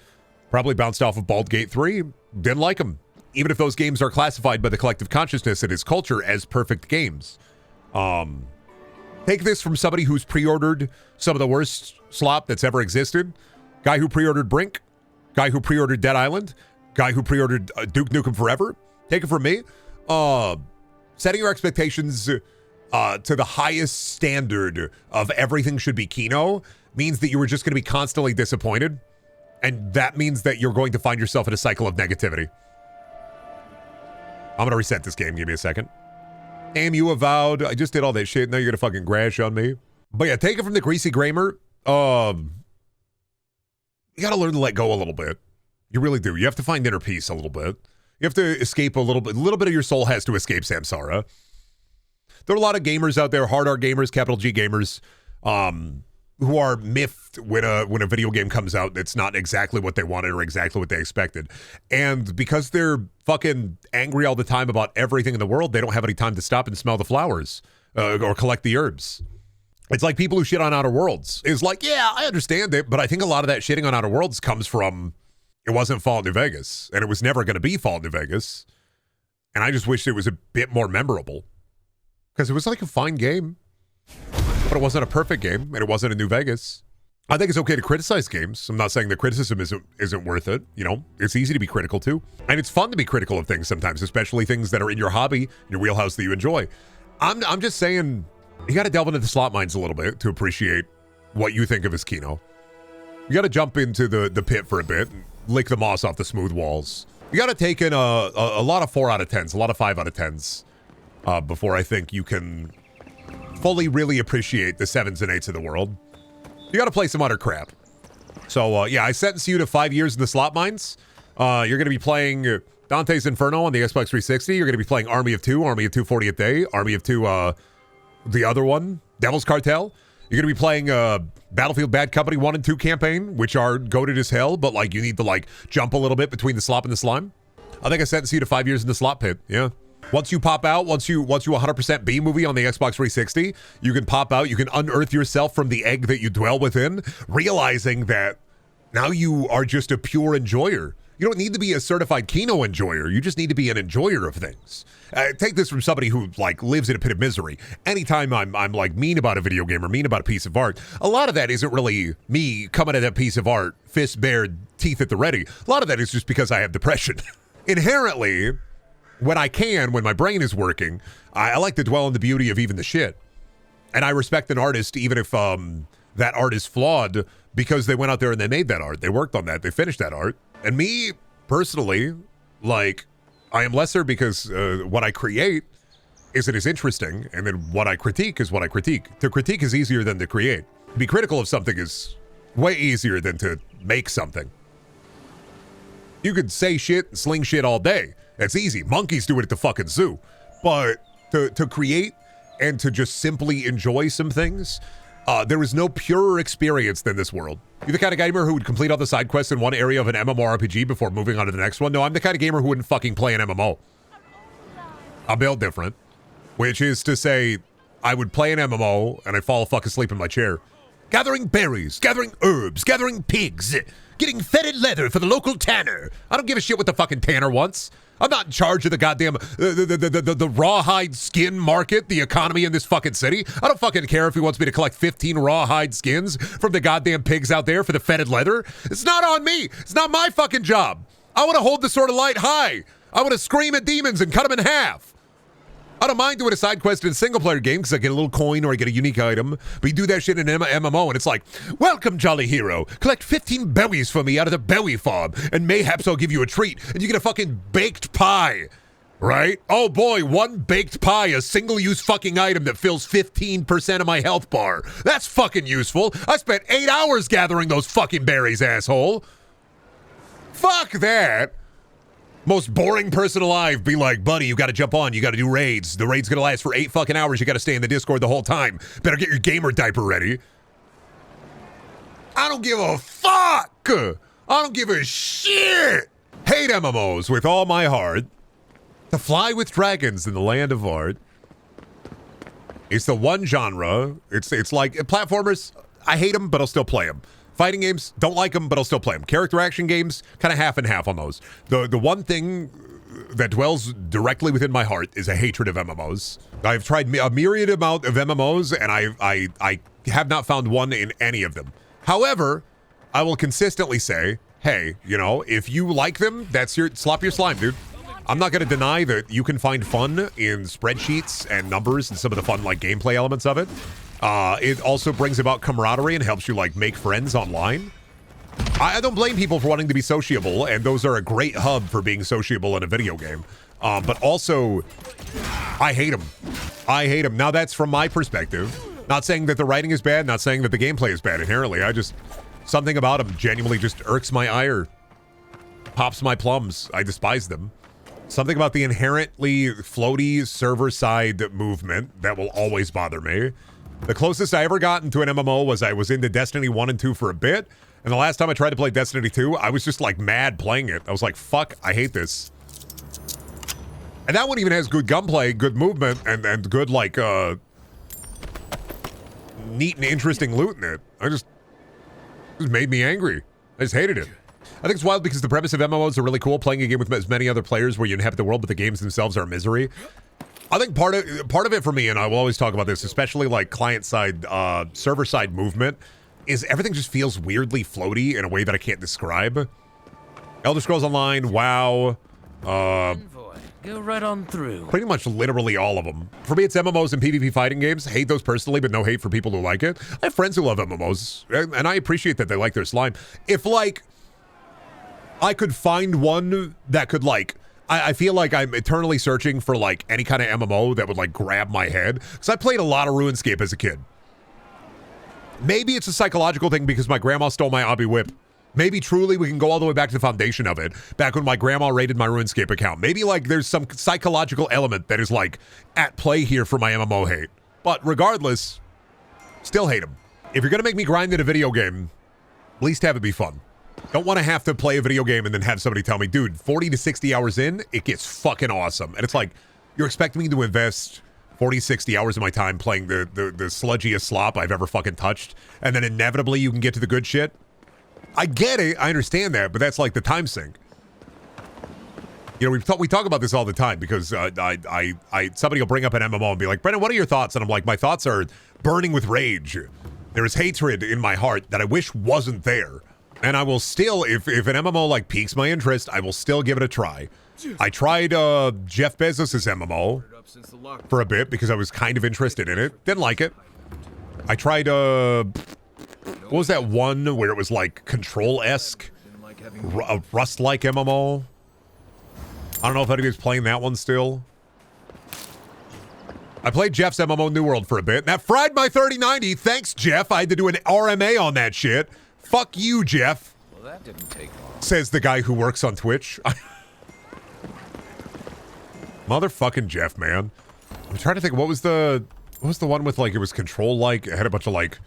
probably bounced off of Baldur's Gate 3, didn't like them. Even if those games are classified by the collective consciousness and its culture as perfect games. Take this from somebody who's pre-ordered some of the worst slop that's ever existed. Guy who pre-ordered Brink. Guy who pre-ordered Dead Island. Guy who pre-ordered Duke Nukem Forever. Take it from me. Setting your expectations to the highest standard of everything should be Kino means that you were just going to be constantly disappointed. And that means that you're going to find yourself in a cycle of negativity. I'm going to reset this game. Give me a second. Damn you, Avowed. I just did all that shit. Now you're going to fucking crash on me. But yeah, take it from the Greasy Grammar. You got to learn to let go a little bit. You really do. You have to find inner peace a little bit. You have to escape a little bit. A little bit of your soul has to escape samsara. There are a lot of gamers out there, hard R gamers, capital G gamers, who are miffed when a video game comes out that's not exactly what they wanted or exactly what they expected. And because they're fucking angry all the time about everything in the world, they don't have any time to stop and smell the flowers or collect the herbs. It's like people who shit on Outer Worlds. It's like, yeah, I understand it, but I think a lot of that shitting on Outer Worlds comes from it wasn't Fallout New Vegas, and it was never going to be Fallout New Vegas. And I just wish it was a bit more memorable because it was like a fine game. But it wasn't a perfect game, and it wasn't a New Vegas. I think it's okay to criticize games. I'm not saying that criticism isn't worth it. You know, it's easy to be critical too. And it's fun to be critical of things sometimes, especially things that are in your hobby, your wheelhouse that you enjoy. I'm just saying, you got to delve into the slot mines a little bit to appreciate what you think of as Kino. You got to jump into the pit for a bit and lick the moss off the smooth walls. You got to take in a lot of 4 out of 10s, a lot of 5 out of 10s before I think you can fully really appreciate the 7s and 8s of the world. You got to play some utter crap. So, yeah, I sentence you to 5 years in the slot mines. You're going to be playing Dante's Inferno on the Xbox 360. You're going to be playing Army of 2 40th Day, Army of 2, the other one, Devil's Cartel. You're going to be playing Battlefield Bad Company 1 and 2 campaign, which are goated as hell, but, like, you need to, like, jump a little bit between the slop and the slime. I think I sentenced you to 5 years in the slot pit, yeah. Once you pop out, once you 100% B movie on the Xbox 360, you can pop out, you can unearth yourself from the egg that you dwell within, realizing that now you are just a pure enjoyer. You don't need to be a certified Kino enjoyer. You just need to be an enjoyer of things. Take this from somebody who, like, lives in a pit of misery. Anytime I'm like mean about a video game or mean about a piece of art, a lot of that isn't really me coming at that piece of art, fists bared, teeth at the ready. A lot of that is just because I have depression. Inherently, when my brain is working, I like to dwell on the beauty of even the shit. And I respect an artist even if that art is flawed because they went out there and they made that art. They worked on that. They finished that art. And me, personally, like, I am lesser because what I create isn't as interesting, and then what I critique is what I critique. To critique is easier than to create. To be critical of something is way easier than to make something. You could say shit and sling shit all day. That's easy. Monkeys do it at the fucking zoo. But to create and to just simply enjoy some things, there is no purer experience than this world. You're the kind of gamer who would complete all the side quests in one area of an MMORPG before moving on to the next one? No, I'm the kind of gamer who wouldn't fucking play an MMO. I'm built different. Which is to say, I would play an MMO and I'd fall fucking asleep in my chair. Gathering berries, gathering herbs, gathering pigs, getting fetid leather for the local tanner. I don't give a shit what the fucking tanner wants. I'm not in charge of the goddamn the rawhide skin market, the economy in this fucking city. I don't fucking care if he wants me to collect 15 rawhide skins from the goddamn pigs out there for the fetid leather. It's not on me. It's not my fucking job. I want to hold the sword of light high. I want to scream at demons and cut them in half. I don't mind doing a side quest in a single-player game because I get a little coin or I get a unique item. But you do that shit in an MMO and it's like, welcome, jolly hero. Collect 15 berries for me out of the berry farm and mayhaps I'll give you a treat. And you get a fucking baked pie, right? Oh boy, one baked pie, a single-use fucking item that fills 15% of my health bar. That's fucking useful. I spent 8 hours gathering those fucking berries, asshole. Fuck that. Most boring person alive be like, buddy, you got to jump on. You got to do raids. The raid's going to last for 8 fucking hours. You got to stay in the Discord the whole time. Better get your gamer diaper ready. I don't give a fuck. I don't give a shit. Hate MMOs with all my heart. To fly with dragons in the land of art. It's the one genre. It's like platformers. I hate them, but I'll still play them. Fighting games, don't like them, but I'll still play them. Character action games, kind of half and half on those. The one thing that dwells directly within my heart is a hatred of MMOs. I've tried a myriad amount of MMOs, and I have not found one in any of them. However, I will consistently say, hey, you know, if you like them, slop your slime, dude. I'm not going to deny that you can find fun in spreadsheets and numbers and some of the fun, like, gameplay elements of it. It also brings about camaraderie and helps you, like, make friends online. I don't blame people for wanting to be sociable, and those are a great hub for being sociable in a video game. But also, I hate them. I hate them. Now, that's from my perspective. Not saying that the writing is bad, not saying that the gameplay is bad inherently. Something about them genuinely just irks my ire. Pops my plums. I despise them. Something about the inherently floaty server-side movement that will always bother me. The closest I ever gotten to an MMO was I was into Destiny 1 and 2 for a bit, and the last time I tried to play Destiny 2, I was just, like, mad playing it. I was like, fuck, I hate this. And that one even has good gunplay, good movement, and good, like, neat and interesting loot in it. It just made me angry. I just hated it. I think it's wild because the premise of MMOs are really cool, playing a game with as many other players where you inhabit the world, but the games themselves are misery. I think part of it for me, and I will always talk about this, especially like client-side, server-side movement, is everything just feels weirdly floaty in a way that I can't describe. Elder Scrolls Online, WoW, Envoy, go right on through. Pretty much literally all of them. For me, it's MMOs and PvP fighting games. Hate those personally, but no hate for people who like it. I have friends who love MMOs, and I appreciate that they like their slime. If, like, I could find one that could like, I feel like I'm eternally searching for like any kind of MMO that would like grab my head. Because I played a lot of RuneScape as a kid. Maybe it's a psychological thing because my grandma stole my Obby Whip. Maybe truly we can go all the way back to the foundation of it. Back when my grandma raided my RuneScape account. Maybe like there's some psychological element that is like at play here for my MMO hate. But regardless, still hate him. If you're going to make me grind in a video game, at least have it be fun. Don't want to have to play a video game and then have somebody tell me, dude, 40 to 60 hours in, it gets fucking awesome. And it's like, you're expecting me to invest 40, 60 hours of my time playing the sludgiest slop I've ever fucking touched. And then inevitably you can get to the good shit. I get it. I understand that, but that's like the time sink. You know, we talk about this all the time because somebody will bring up an MMO and be like, Brendan, what are your thoughts? And I'm like, my thoughts are burning with rage. There is hatred in my heart that I wish wasn't there. And I will still, if an MMO like piques my interest, I will still give it a try. I tried Jeff Bezos' MMO for a bit because I was kind of interested in it. Didn't like it. I tried, what was that one where it was like Control-esque? A Rust-like MMO? I don't know if anybody's playing that one still. I played Jeff's MMO New World for a bit. And that fried my 3090. Thanks, Jeff. I had to do an RMA on that shit. Fuck you, Jeff. Well, that didn't take long. Says the guy who works on Twitch. Motherfucking Jeff, man. I'm trying to think, what was the one with like, it was Control-like, it had a bunch of like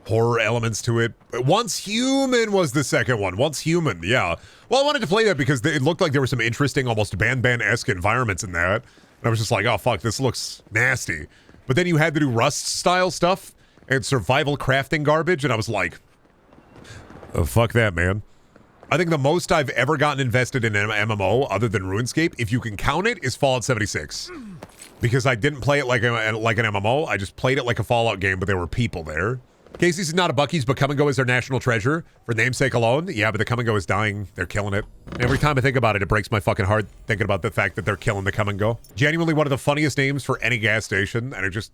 horror elements to it. Once Human was the second one. Once Human, yeah. Well, I wanted to play that because it looked like there were some interesting, almost Ban-Ban-esque environments in that. And I was just like, oh fuck, this looks nasty. But then you had to do Rust-style stuff and survival crafting garbage, and I was like, oh, fuck that, man. I think the most I've ever gotten invested in an MMO, other than RuneScape, if you can count it, is Fallout 76. Because I didn't play it like an MMO, I just played it like a Fallout game, but there were people there. Casey's is not a Buc-ee's, but Come and Go is their national treasure. For namesake alone, yeah, but the Come and Go is dying. They're killing it. Every time I think about it, it breaks my fucking heart thinking about the fact that they're killing the Come and Go. Genuinely one of the funniest names for any gas station, and it just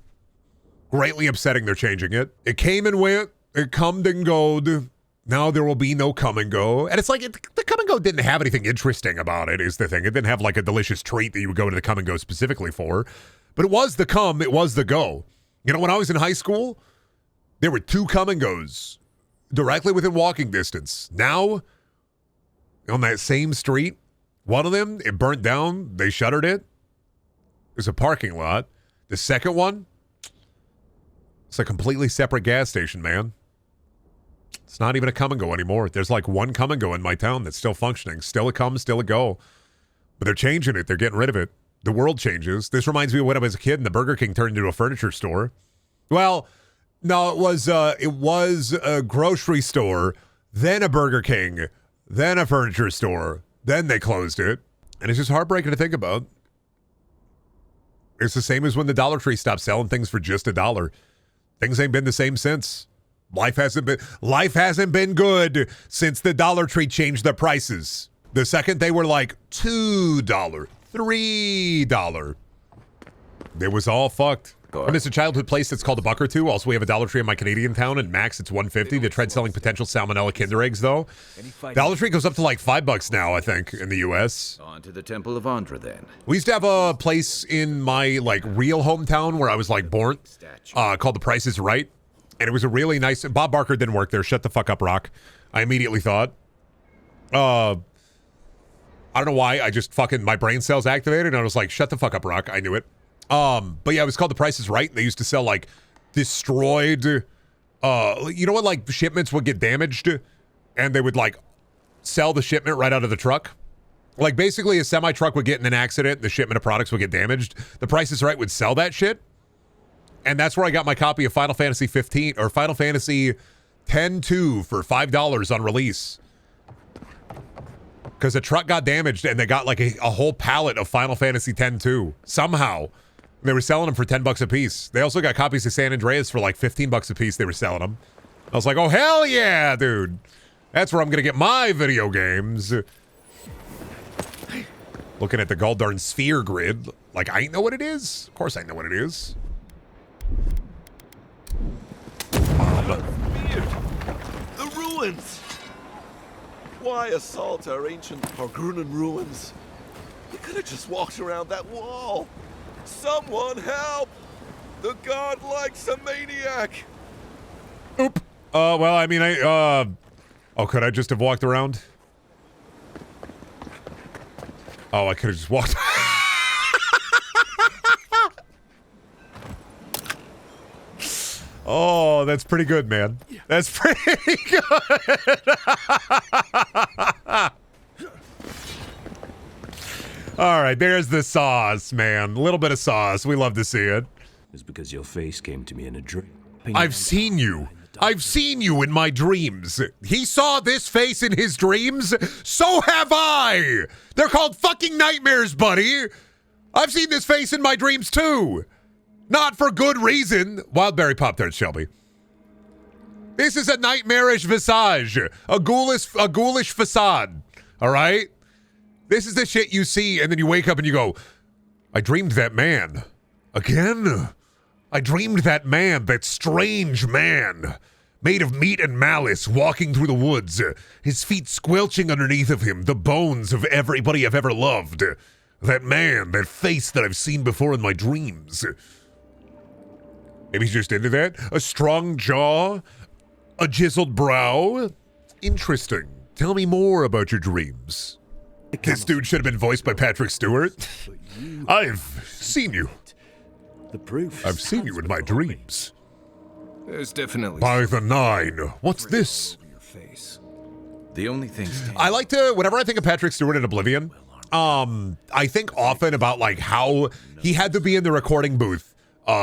greatly upsetting they're changing it. It came and went, it comed and goed. Now there will be no Come and Go. And it's like, the Come and Go didn't have anything interesting about it, is the thing. It didn't have like a delicious treat that you would go to the Come and Go specifically for. But it was the come, it was the go. You know, when I was in high school, there were 2 Come and Goes directly within walking distance. Now, on that same street, one of them, it burnt down. They shuttered it. There's a parking lot. The second one, it's a completely separate gas station, man. It's not even a Come and Go anymore. There's like one Come and Go in my town that's still functioning. Still a come, still a go. But they're changing it. They're getting rid of it. The world changes. This reminds me of when I was a kid and the Burger King turned into a furniture store. Well, no, it was a grocery store, then a Burger King, then a furniture store, then they closed it. And it's just heartbreaking to think about. It's the same as when the Dollar Tree stopped selling things for just $1. Things ain't been the same since. Life hasn't been good since the Dollar Tree changed their prices. The second they were like $2, $3, it was all fucked. I miss a childhood place that's called a buck or two. Also, we have a Dollar Tree in my Canadian town, and max it's $1.50. The tread selling potential salmonella Kinder eggs, though. Dollar Tree goes up to like $5 now, I think, in the U.S. On to the Temple of Andra, then. We used to have a place in my like real hometown where I was like born, called The Price is Right. And it was a really nice... Bob Barker didn't work there. Shut the fuck up, Rock. I immediately thought. I don't know why. I just fucking... My brain cells activated. And I was like, shut the fuck up, Rock. I knew it. But yeah, it was called The Price is Right. And they used to sell, like, destroyed... you know what, like, shipments would get damaged? And they would, like, sell the shipment right out of the truck? Like, basically, a semi-truck would get in an accident. The shipment of products would get damaged. The Price is Right would sell that shit. And that's where I got my copy of Final Fantasy 15 or Final Fantasy 10-2 for $5 on release. Because the truck got damaged and they got like a whole pallet of Final Fantasy 10-2. Somehow. They were selling them for $10 a piece. They also got copies of San Andreas for like $15 a piece. They were selling them. I was like, oh, hell yeah, dude. That's where I'm going to get my video games. Looking at the Goldarn Sphere grid. Like, I know what it is. Of course I know what it is. The ruins! Why assault our ancient Pargrunan ruins? You could have just walked around that wall. Someone help! The Godlike's a maniac! Oop. Well, I mean, oh, could I just have walked around? Oh, I could have just walked. Oh, that's pretty good, man. That's pretty good. All right, there's the sauce, man. A little bit of sauce. We love to see it. It's because your face came to me in a dream. I've seen you. I've seen you in my dreams. He saw this face in his dreams. So have I. They're called fucking nightmares, buddy. I've seen this face in my dreams too. Not for good reason. Wildberry Pop-Tarts, Shelby. This is a nightmarish visage. A ghoulish facade. All right? This is the shit you see, and then you wake up and you go, I dreamed that man. Again? I dreamed that man, that strange man, made of meat and malice, walking through the woods, his feet squelching underneath of him, the bones of everybody I've ever loved. That man, that face that I've seen before in my dreams. Maybe he's just into that? A strong jaw? A chiseled brow? Interesting. Tell me more about your dreams. This dude should have been voiced by Patrick Stewart. I've seen you. The proof. I've seen you in my dreams. There's definitely By the 9. What's this? your face. The only thing I like to, whenever I think of Patrick Stewart in Oblivion, I think often about like how he had to be in the recording booth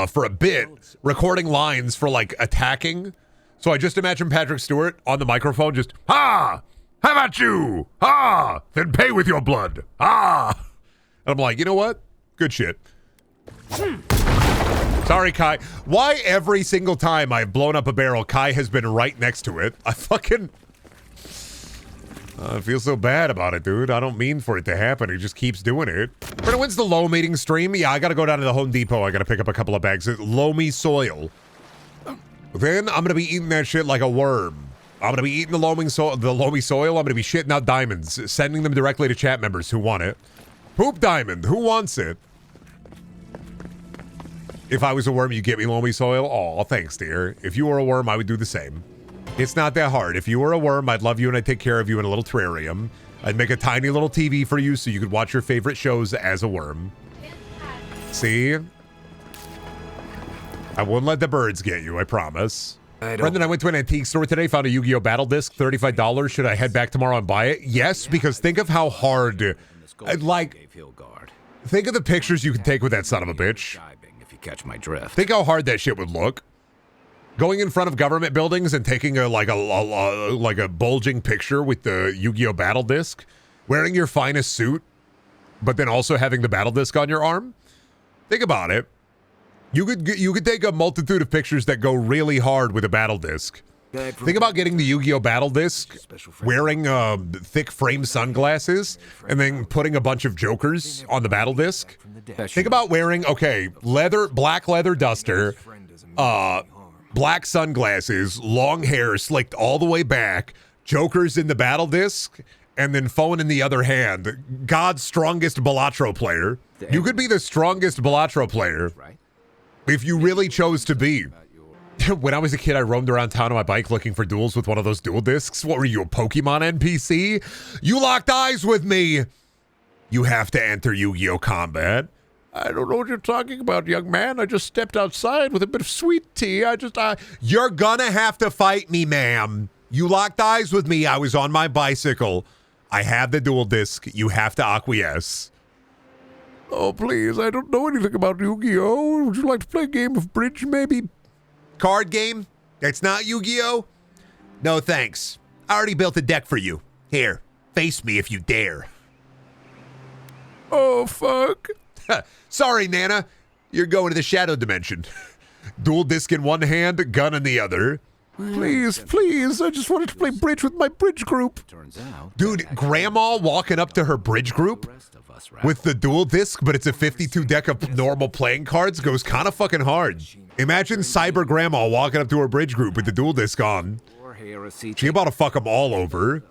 for a bit, recording lines for like attacking. So I just imagine Patrick Stewart on the microphone just, "Ha! How about you? Ha! Then pay with your blood. Ah!" And I'm like, you know what? Good shit. Sorry, Kai. Why every single time I've blown up a barrel, Kai has been right next to it? I fucking... I feel so bad about it, dude. I don't mean for it to happen. He just keeps doing it. When's the low meeting stream? Yeah, I gotta go down to the Home Depot. I gotta pick up a couple of bags of loamy soil. Then I'm gonna be eating that shit like a worm. I'm gonna be eating the loamy soil. I'm gonna be shitting out diamonds, sending them directly to chat members who want it. Poop diamond. Who wants it? If I was a worm, you'd get me loamy soil? Aw, thanks, dear. If you were a worm, I would do the same. It's not that hard. If you were a worm, I'd love you and I'd take care of you in a little terrarium. I'd make a tiny little TV for you so you could watch your favorite shows as a worm. See? I won't let the birds get you, I promise. Brendan, I went to an antique store today, found a Yu-Gi-Oh! Battle disc, $35. Should I head back tomorrow and buy it? Yes, because think of how hard, think of the pictures you can take with that son of a bitch. if you catch my drift. Think how hard that shit would look. Going in front of government buildings and taking a bulging picture with the Yu-Gi-Oh! Battle disc, wearing your finest suit, but then also having the battle disc on your arm. Think about it. You could take a multitude of pictures that go really hard with a battle disc. Think about getting the Yu-Gi-Oh! Battle disc, wearing thick frame sunglasses, and then putting a bunch of jokers on the battle disc. Think about wearing, black leather duster, black sunglasses, long hair slicked all the way back, jokers in the battle disc, and then phone in the other hand. God's strongest Balatro player. You could be the strongest Balatro player if you really chose to be. When I was a kid, I roamed around town on my bike looking for duels with one of those duel discs. What were you, a Pokemon NPC? You locked eyes with me. You have to enter Yu-Gi-Oh! Combat. I don't know what you're talking about, young man. I just stepped outside with a bit of sweet tea. You're gonna have to fight me, ma'am. You locked eyes with me. I was on my bicycle. I have the dual disc. You have to acquiesce. Oh, please. I don't know anything about Yu-Gi-Oh! Would you like to play a game of bridge, maybe? Card game? That's not Yu-Gi-Oh? No, thanks. I already built a deck for you. Here, face me if you dare. Oh, fuck. Sorry, Nana. You're going to the shadow dimension. Dual disc in one hand, gun in the other. Please, please. I just wanted to play bridge with my bridge group. Dude, Grandma walking up to her bridge group with the dual disc, but it's a 52 deck of normal playing cards, goes kind of fucking hard. Imagine Cyber Grandma walking up to her bridge group with the dual disc on. She about to fuck them all over.